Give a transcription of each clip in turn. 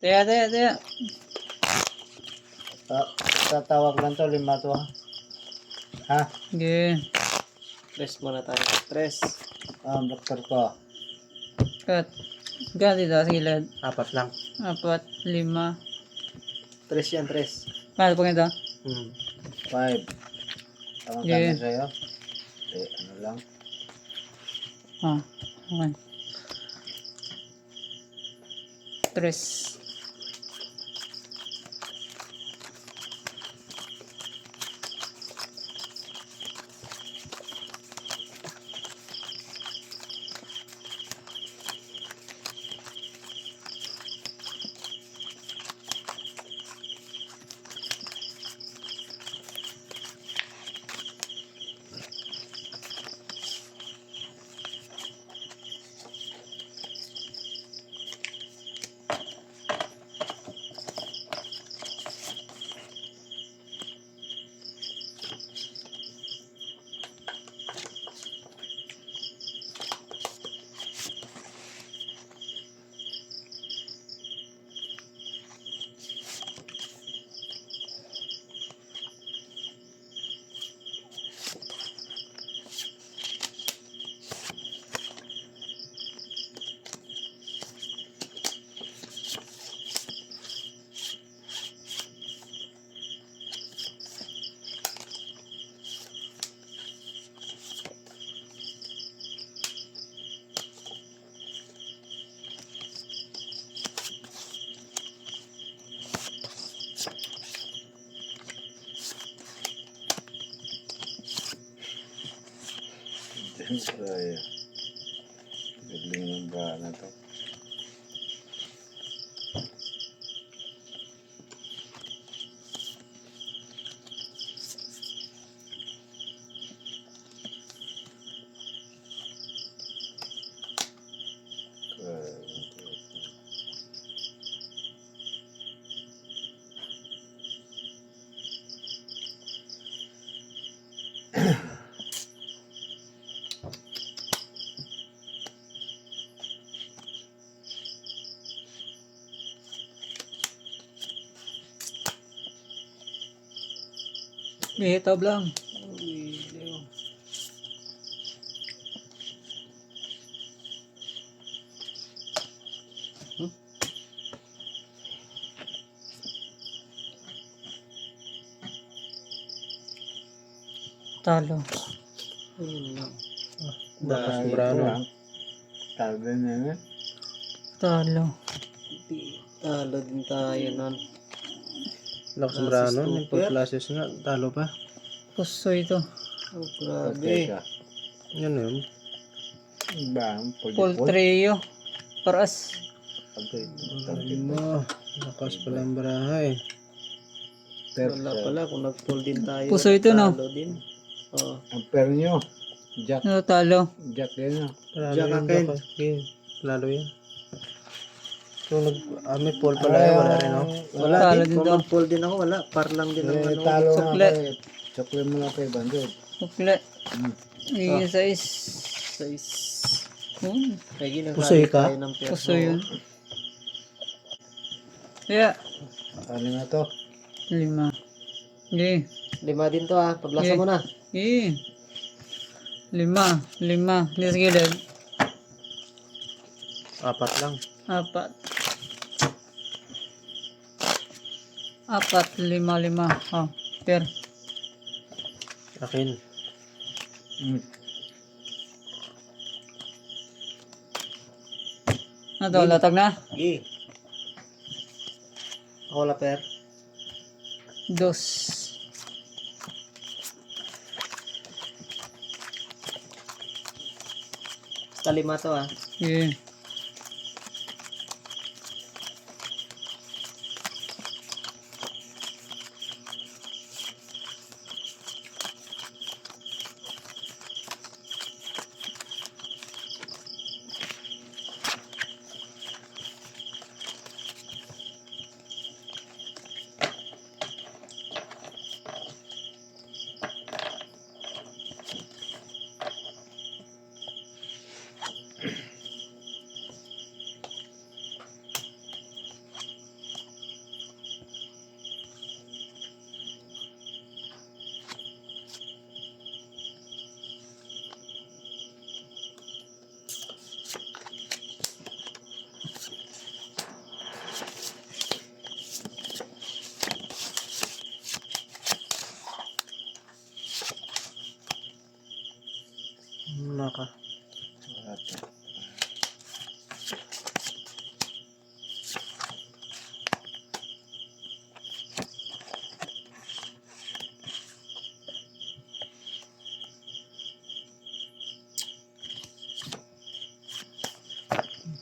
Taya. Tatawag lang to, 5 to ha. Ha? Sige. Tres muna tayo. Tres. Doktor ko. Cut. Ganti daw sa gilid. 4 lang. 4, 5. Tres yan, tres. Paano po ganito? 5. Tawag Yeah. na sa'yo. Ano lang. Okay. 3. Ay, galing ng bra na to. Bihitaw lang. Uy, Leo. Talo. Ayun lang. Baka Brano. Tagal na yun. Talo. Talo din tayo nun. Lakas Classes Brano, super. nagpag classes nga, talo pa. Puso ito. Oh, grabe. Teka. Yan yun. Ba? Poltreo. Paras. Ay mo, lakas palang barahay. Wala pala kung nag-pull din tayo. Puso ito, no? Talo din. Oh. Ang per nyo. Jack. Ano talo? Jack yun. Panalo Diyan yun, akin. Jack. Okay, panalo yun. So, may poll pala yun, wala rin, no? Wala Talo din. din Kung to. mag-pull din ako, wala. Par lang din ang ano. Talo nga Sukle. kayo. Sukle mo lang kayo, bandod. Sukle. Iyon sa is. Size. Kaya ginagalit Pusoy ka? tayo ng piyerno. Puso yun. Kaya. Ano na to? 5. Sige. 5 din to ha. Paglasa Yeah. mo na. Sige. 5. Hindi sa gilid. 4 lang. 4. 5. Oh, per. Akin. Ano to? Latag na? Sige. Ako la per. 2. Kalima to ha. Sige.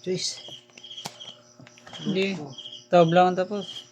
Twist. Hindi. Tab lang tapos.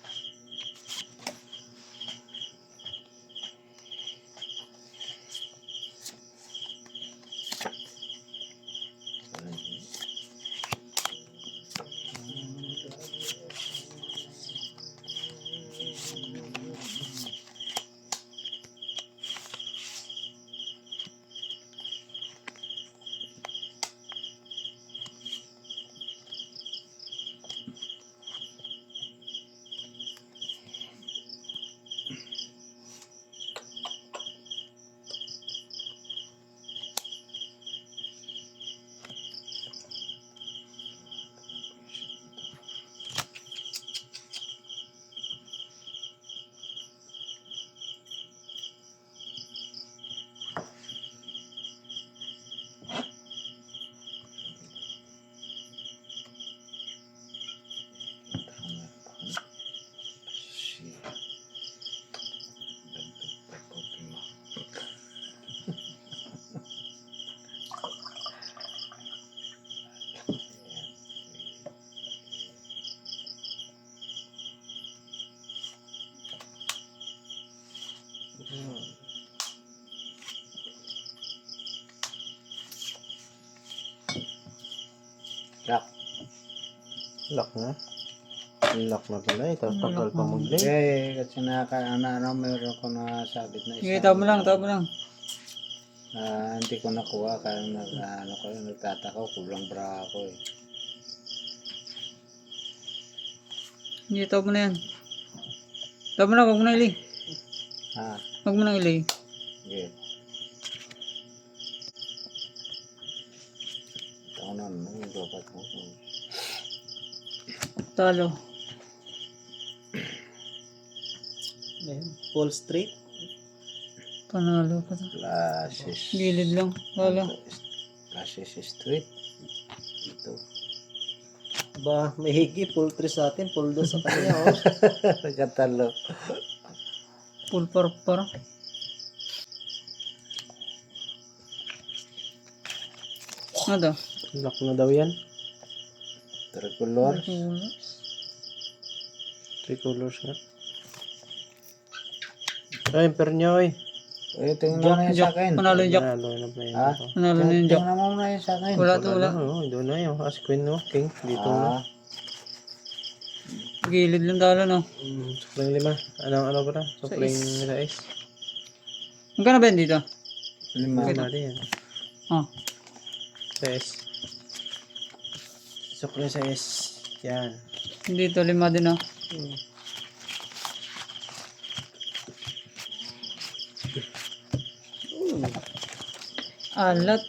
Lock. Lock na. Lock na pala. Ito, tagal pa mag-play. Okay, kasi meron ko na sabit na Sige, isa. tab mo lang. Hindi ko nakuha kaya nagtataka ko, kulang bra ako eh. Hindi, tab mo na yan. Tab mo na, huwag mo na ili. Ha? Huwag mo na ili. Okay. Ito na, yung dapat mo. Talo. Ayan, full straight. Panalo pa to. Classes. Gilid lang. Wala. Classes straight. Ito. Ba, may higi, full 3 sa atin, full 2 sa kanya. Oh. Nagkatalo. Full par. Ano to? Lock na daw yan. Tricolor. Three colors na. Ay, pernya, oy. Tingnan mo na yun sa akin. Panalo yung jack. Panalo na play Ha? na to. Panalo na yung jack. Tingnan mo na yun sa akin. Wala to, wala. Oo, doon na yun. As queen, no? King. Dito na. Gilid lang talo, no? Supling 5. Ano ba na? Supling sa ace. Magkano ba yan dito? 5. Ano din yan? Oh. Sa ace. Supling sa ace. Yan. Dito, 5 din, oh. Alat.